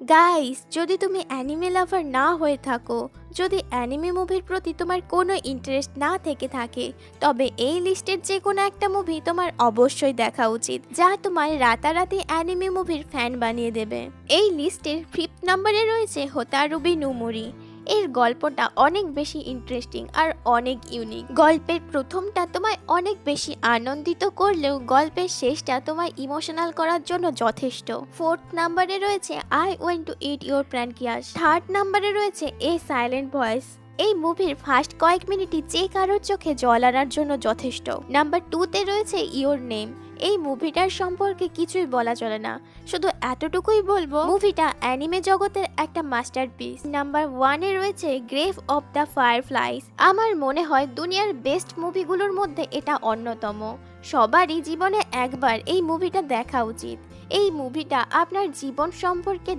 Guys, যদি তুমি anime লাভার না হয়ে থাকো, যদি অ্যানিমে মুভির প্রতি তোমার কোনো ইন্টারেস্ট না থেকে থাকে, তবে এই লিস্টের যে কোনো একটা মুভি তোমার অবশ্যই দেখা উচিত, যা তোমার রাতারাতি অ্যানিমে মুভির ফ্যান বানিয়ে দেবে। এই লিস্টের 5th নম্বরে রয়েছে হোতারুবি নুমুরি। এর গল্পটা অনেক বেশি ইন্টারেস্টিং আর অনেক ইউনিক। গল্পের প্রথমটা তোমায় অনেক বেশি আনন্দিত করলেও গল্পের শেষটা তোমায় ইমোশনাল করার জন্য যথেষ্ট। 4th নম্বরে রয়েছে I went to it your pancreas. 3rd নম্বরে রয়েছে এ সাইলেন্ট ভয়েস। এই মুভির ফার্স্ট কয়েক মিনিটই যে কারোর চোখে জল আনার জন্য যথেষ্ট। নাম্বার 2তে রয়েছে ইওর নেম। এই মুভিটার সম্পর্কে কিছুই বলা চলে না, শুধু এতটুকুই বলবো মুভিটা অ্যানিমে জগতের একটা মাস্টারপিস। নাম্বার 1-এ রয়েছে গ্রেভ অফ দ্য ফায়ারফ্লাইস। আমার মনে হয় দুনিয়ার বেস্ট মুভিগুলোর মধ্যে এটা অন্যতম। সবারই জীবনে একবার এই মুভিটা দেখা উচিত। এই মুভিটা আপনার জীবন সম্পর্কে